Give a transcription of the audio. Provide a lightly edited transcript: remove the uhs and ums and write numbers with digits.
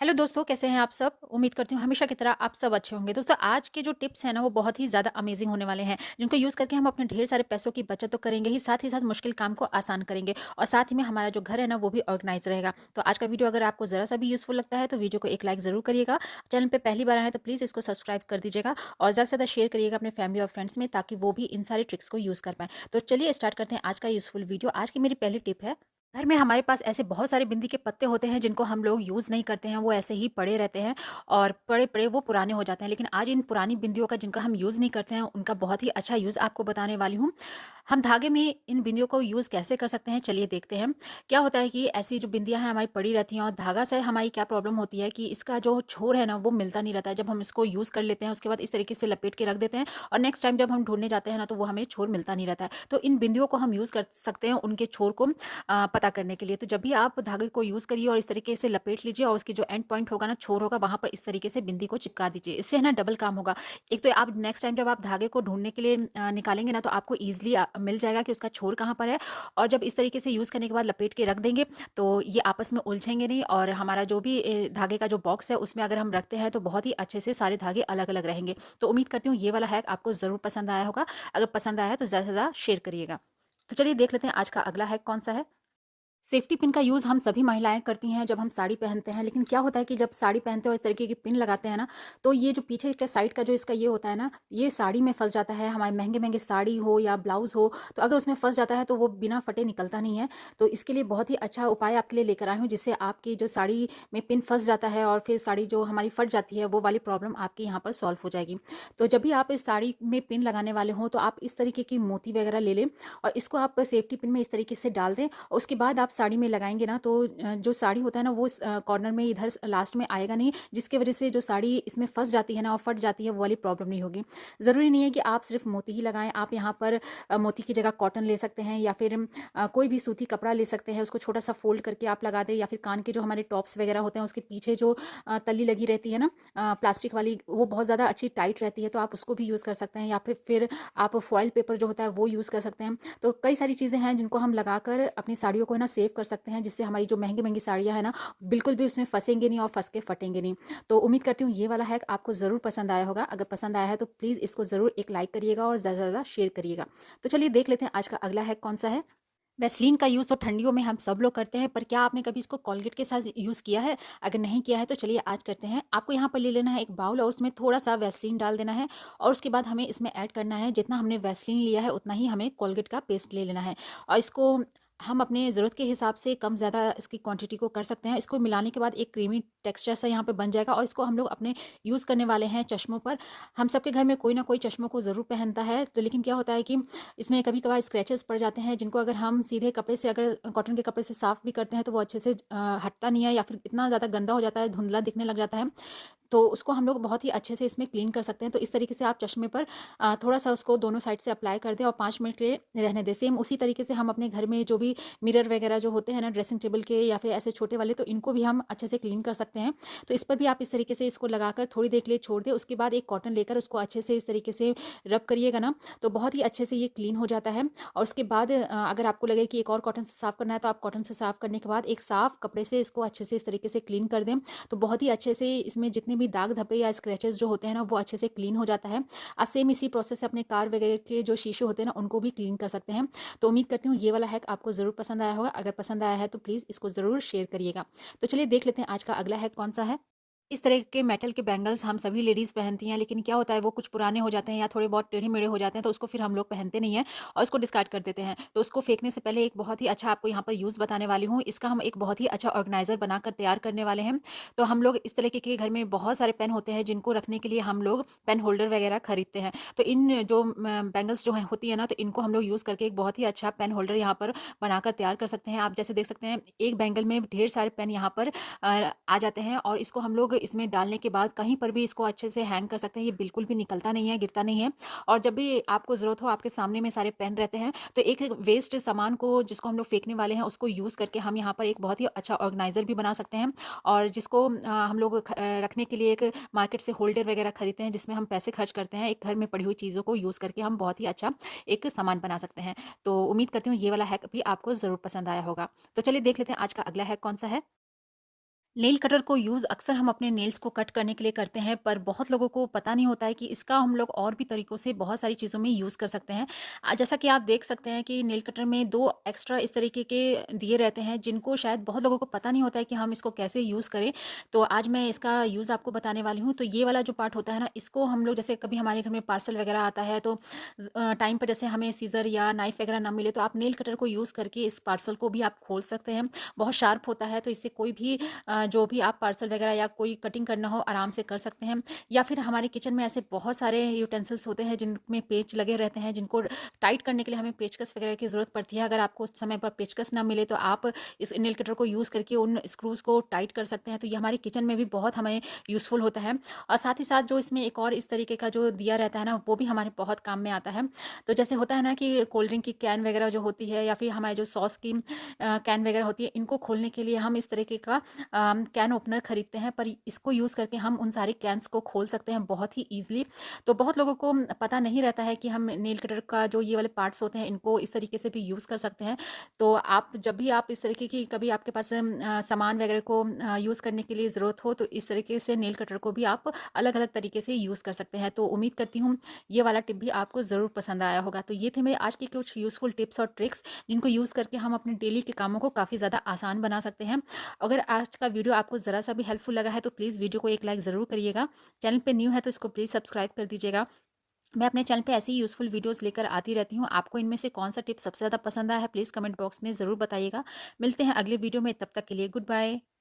Hello दोस्तों, कैसे हैं आप सब? उम्मीद करती हूँ हमेशा की तरह आप सब अच्छे होंगे। दोस्तों, आज के जो टिप्स हैं ना वो बहुत ही ज़्यादा अमेज़िंग होने वाले हैं, जिनको यूज़ करके हम अपने ढेर सारे पैसों की बचत तो करेंगे ही साथ मुश्किल काम को आसान करेंगे और साथ ही में हमारा जो घर है ना वो भी ऑर्गनाइज़ रहेगा। तो आज का वीडियो अगर आपको ज़रा-सा भी यूज़फुल लगता है तो वीडियो को एक लाइक ज़रूर करिएगा। चैनल पे पहली बार आए हैं तो प्लीज़ इसको सब्सक्राइब कर दीजिएगा और ज़्यादा से ज़्यादा शेयर करिएगा अपने फैमिली और फ्रेंड्स में, ताकि वो भी इन सारी ट्रिक्स को यूज़ कर पाएँ। तो चलिए स्टार्ट करते हैं आज का यूज़फुल वीडियो। आज की मेरी पहली टिप है, घर में हमारे पास ऐसे बहुत सारे बिंदी के पत्ते होते हैं जिनको हम लोग यूज़ नहीं करते हैं, वो ऐसे ही पड़े रहते हैं और पड़े-पड़े वो पुराने हो जाते हैं। लेकिन आज इन पुरानी बिंदियों का जिनका हम यूज़ नहीं करते हैं, उनका बहुत ही अच्छा यूज़ आपको बताने वाली हूँ। हम धागे में इन बिंदियों को यूज़ कैसे कर सकते हैं, चलिए देखते हैं। क्या होता है कि ऐसी जो बिंदियाँ हैं हमारी पड़ी रहती हैं और धागा से हमारी क्या प्रॉब्लम होती है कि इसका जो छोर है ना वो मिलता नहीं रहता है। जब हम इसको यूज़ कर लेते हैं उसके बाद इस तरीके से लपेट के रख देते हैं और नेक्स्ट टाइम जब हम ढूँढने जाते हैं ना तो वो हमें छोर मिलता नहीं रहता है। तो इन बिंदियों को हम यूज़ कर सकते हैं उनके छोर को पता करने के लिए। तो जब भी आप धागे को यूज़ करिए और इस तरीके से लपेट लीजिए और उसकी जो एंड पॉइंट होगा ना, छोर होगा, वहाँ पर इस तरीके से बिंदी को चिपका दीजिए। इससे है ना डबल काम होगा। एक तो आप नेक्स्ट टाइम जब आप धागे को ढूँढने के लिए निकालेंगे ना तो आपको ईज़िली मिल जाएगा कि उसका छोर कहाँ पर है। और जब इस तरीके से यूज़ करने के बाद लपेट के रख देंगे तो ये आपस में उलझेंगे नहीं और हमारा जो भी धागे का जो बॉक्स है उसमें अगर हम रखते हैं तो बहुत ही अच्छे से सारे धागे अलग-अलग रहेंगे। तो उम्मीद करती हूँ ये वाला हैक आपको ज़रूर पसंद आया होगा। अगर पसंद आया है तो ज़्यादा से ज़्यादा शेयर करिएगा। तो चलिए देख लेते हैं आज का अगला हैक कौन-सा है। सेफ्टी पिन का यूज़ हम सभी महिलाएँ करती हैं जब हम साड़ी पहनते हैं, लेकिन क्या होता है कि जब साड़ी पहनते हो इस तरीके की पिन लगाते हैं ना, तो ये जो पीछे का साइड का जो इसका ये होता है ना, ये साड़ी में फँस जाता है। हमारे महँगे-महँगे साड़ी हो या ब्लाउज़ हो, तो अगर उसमें फँस जाता है तो वो बिना फटे निकलता नहीं है। तो इसके लिए बहुत ही अच्छा उपाय आपके लिए लेकर आई हूँ, जिससे आपकी जो साड़ी में पिन फँस जाता है और फिर साड़ी जो हमारी फट जाती है, वो वाली प्रॉब्लम आपकी यहाँ पर सॉल्व हो जाएगी। तो जब भी आप इस साड़ी में पिन लगाने वाले हों, तो आप इस तरीके की मोती वगैरह ले लें और इसको आप सेफ्टी पिन में इस तरीके से डाल दें और उसके बाद आप साड़ी में लगाएँगे ना तो जो साड़ी होता है ना वो कॉर्नर में इधर लास्ट में आएगा नहीं, जिसकी वज़ह से जो साड़ी इसमें फँस जाती है ना और फट जाती है, वो वाली प्रॉब्लम नहीं होगी। ज़रूरी नहीं है कि आप सिर्फ़ मोती ही लगाएँ, आप यहाँ पर मोती की जगह कॉटन ले सकते हैं या फिर कोई भी सूती कपड़ा ले सकते हैं, उसको छोटा-सा फ़ोल्ड करके आप लगा दें या फिर कान के जो हमारे टॉप्स वग़ैरह होते हैं उसके पीछे जो तली लगी रहती है ना प्लास्टिक वाली, वो बहुत ज़्यादा अच्छी टाइट रहती है, तो आप उसको भी यूज़ कर सकते हैं या फिर आप फॉइल पेपर जो होता है वो यूज़ कर सकते हैं। तो कई सारी चीज़ें हैं जिनको हम लगाकर अपनी साड़ियों को है ना सेव कर सकते हैं, जिससे हमारी जो महँगी-महँगी साड़ियाँ हैं ना बिल्कुल भी उसमें फँसेंगी नहीं और फँस के फटेंगे नहीं। तो उम्मीद करती हूँ ये वाला हैक आपको ज़रूर पसंद आया होगा। अगर पसंद आया है तो प्लीज़ इसको ज़रूर एक लाइक करिएगा और ज़्यादा से ज़्यादा शेयर करिएगा। तो चलिए देख लेते हैं आज का अगला हैक कौन-सा है। वैसलीन का यूज़ तो ठंडियों में हम सब लोग करते हैं, पर क्या आपने कभी इसको कोलगेट के साथ यूज़ किया है? अगर नहीं किया है तो चलिए आज करते हैं। आपको यहाँ पर ले लेना है एक बाउल और उसमें थोड़ा-सा वैसलीन डाल देना है और उसके बाद हमें इसमें ऐड करना है, जितना हमने वैसलीन लिया है उतना ही हमें कोलगेट का पेस्ट ले लेना है और इसको हम अपने ज़रूरत के हिसाब से कम-ज़्यादा इसकी क्वांटिटी को कर सकते हैं। इसको मिलाने के बाद एक क्रीमी टेक्सचर सा यहाँ पे बन जाएगा और इसको हम लोग अपने यूज़ करने वाले हैं चश्मों पर। हम सबके घर में कोई ना कोई चश्मों को ज़रूर पहनता है, तो लेकिन क्या होता है कि इसमें कभी-कभार स्क्रैचेस पड़ जाते हैं, जिनको अगर हम सीधे कपड़े से, अगर कॉटन के कपड़े से साफ़ भी करते हैं तो वो अच्छे से हटता नहीं है या फिर इतना ज़्यादा गंदा हो जाता है, धुंधला दिखने लग जाता है। तो उसको हम लोग बहुत ही अच्छे से इसमें क्लीन कर सकते हैं। तो इस तरीके से आप चश्मे पर थोड़ा-सा उसको दोनों साइड से अप्लाई कर दें और 5 मिनट के लिए रहने दें। सेम उसी तरीके से हम अपने घर में जो भी मिरर वगैरह जो होते हैं ना ड्रेसिंग टेबल के या फिर ऐसे छोटे वाले, तो इनको भी हम अच्छे से क्लीन कर सकते हैं। तो इस पर भी आप इस तरीके से इसको लगाकर थोड़ी देर के लिए छोड़ दें। उसके बाद एक कॉटन लेकर उसको अच्छे से इस तरीके से रब करिएगा ना, तो बहुत ही अच्छे से ये क्लीन हो जाता है। और उसके बाद अगर आपको लगे कि एक और कॉटन से साफ़ करना है, तो आप कॉटन से साफ़ करने के बाद एक साफ़ कपड़े से इसको अच्छे से इस तरीके से क्लीन कर दें। तो बहुत ही अच्छे से इसमें जितने भी दाग धब्बे या स्क्रैचेस जो होते हैं ना वो अच्छे से क्लीन हो जाता है। आप सेम इसी प्रोसेस से अपने कार वगैरह के जो शीशे होते हैं ना उनको भी क्लीन कर सकते हैं। तो उम्मीद करती हूँ ये वाला हैक आपको ज़रूर पसंद आया होगा। अगर पसंद आया है तो प्लीज़ इसको ज़रूर शेयर करिएगा। तो चलिए देख लेते हैं आज का अगला हैक कौन सा है। इस तरह के मेटल के बैंगल्स हम सभी लेडीज़ पहनती हैं, लेकिन क्या होता है वो कुछ पुराने हो जाते हैं या थोड़े बहुत टेढ़े-मेढ़े हो जाते हैं, तो उसको फिर हम लोग पहनते नहीं हैं और उसको डिस्कार्ड कर देते हैं। तो उसको फेंकने से पहले एक बहुत ही अच्छा आपको यहाँ पर यूज़ बताने वाली हूँ। इसका हम एक बहुत ही अच्छा ऑर्गनाइज़र बनाकर तैयार करने वाले हैं। तो हम लोग इस तरीके के घर में बहुत सारे पेन होते हैं जिनको रखने के लिए हम लोग पेन होल्डर वगैरह खरीदते हैं। तो इन जो बैंगल्स जो हैं होती है ना, तो इनको हम लोग यूज़ करके एक बहुत ही अच्छा पेन होल्डर यहाँ पर बनाकर तैयार कर सकते हैं। आप जैसे देख सकते हैं एक बैंगल में ढेर सारे पेन यहाँ पर आ जाते हैं और इसको हम लोग इसमें डालने के बाद कहीं पर भी इसको अच्छे से हैंग कर सकते हैं। ये बिल्कुल भी निकलता नहीं है, गिरता नहीं है और जब भी आपको ज़रूरत हो आपके सामने में सारे पेन रहते हैं, तो एक वेस्ट सामान को जिसको हम लोग फेंकने वाले हैं उसको यूज़ करके हम यहाँ पर एक बहुत ही अच्छा ऑर्गनाइज़र भी बना सकते हैं और जिसको हम लोग रखने के लिए एक मार्केट से होल्डर वगैरह खरीदते हैं जिसमें हम पैसे खर्च करते हैं। एक घर में पड़ी हुई चीज़ों को यूज़ करके हम बहुत ही अच्छा एक सामान बना सकते हैं। तो उम्मीद करती हूँ ये वाला हैक भी आपको ज़रूर पसंद आया होगा। तो चलिए देख लेते हैं आज का अगला हैक कौन सा है। नेल कटर को यूज़ अक्सर हम अपने नेल्स को कट करने के लिए करते हैं, पर बहुत लोगों को पता नहीं होता है कि इसका हम लोग और भी तरीकों से बहुत सारी चीज़ों में यूज़ कर सकते हैं। जैसा कि आप देख सकते हैं कि नेल कटर में 2 एक्स्ट्रा इस तरीके के दिए रहते हैं, जिनको शायद बहुत लोगों को पता नहीं होता है कि हम इसको कैसे यूज़ करें। तो आज मैं इसका यूज़ आपको बताने वाली हूँ। तो ये वाला जो पार्ट होता है ना, इसको हम लोग जैसे कभी हमारे घर में पार्सल वगैरह आता है, तो टाइम पर जैसे हमें सीज़र या नाइफ़ वगैरह ना मिले, तो आप नेल कटर को यूज़ करके इस पार्सल को भी आप खोल सकते हैं। बहुत शार्प होता है, तो इससे कोई भी जो भी आप पार्सल वगैरह या कोई कटिंग करना हो आराम से कर सकते हैं। या फिर हमारे किचन में ऐसे बहुत सारे यूटेंसिल्स होते हैं जिनमें पेच लगे रहते हैं, जिनको टाइट करने के लिए हमें पेचकस वगैरह की ज़रूरत पड़ती है। अगर आपको उस समय पर पेचकस ना मिले, तो आप इस नेल कटर को यूज़ करके उन स्क्रूज़ को टाइट कर सकते हैं। तो ये हमारे किचन में भी बहुत हमें यूज़फुल होता है। और साथ ही साथ जो इसमें एक और इस तरीके का जो दिया रहता है ना, वो भी हमारे बहुत काम में आता है। तो जैसे होता है ना कि कोल्ड ड्रिंक की कैन वगैरह जो होती है, या फिर हमारे जो सॉस की कैन वगैरह होती है, इनको खोलने के लिए हम इस तरीके का कैन ओपनर खरीदते हैं, पर इसको यूज़ करके हम उन सारी कैन्स को खोल सकते हैं बहुत ही ईज़िली। तो बहुत लोगों को पता नहीं रहता है कि हम नेल कटर का जो ये वाले पार्ट्स होते हैं, इनको इस तरीके से भी यूज़ कर सकते हैं। तो आप जब भी आप इस तरीके की कभी आपके पास सामान वगैरह को यूज़ करने के लिए ज़रूरत हो, तो इस तरीके से नेल कटर को भी आप अलग-अलग तरीके से यूज़ कर सकते हैं। तो उम्मीद करती हूँ ये वाला टिप भी आपको ज़रूर पसंद आया होगा। तो ये थे मेरे आज के कुछ यूज़फुल टिप्स और ट्रिक्स, जिनको यूज़ करके हम अपने डेली के कामों को काफ़ी ज़्यादा आसान बना सकते हैं। अगर आज का वीडियो आपको ज़रा सा भी हेल्पफुल लगा है, तो प्लीज़ वीडियो को एक लाइक ज़रूर करिएगा। चैनल पे न्यू है तो इसको प्लीज़ सब्सक्राइब कर दीजिएगा। मैं अपने चैनल पे ऐसी ही यूज़फुल वीडियोज़ लेकर आती रहती हूँ। आपको इनमें से कौन-सा टिप सबसे ज़्यादा पसंद आया है, प्लीज़ कमेंट बॉक्स में ज़रूर बताइएगा। मिलते हैं अगले वीडियो में, तब तक के लिए गुड बाय।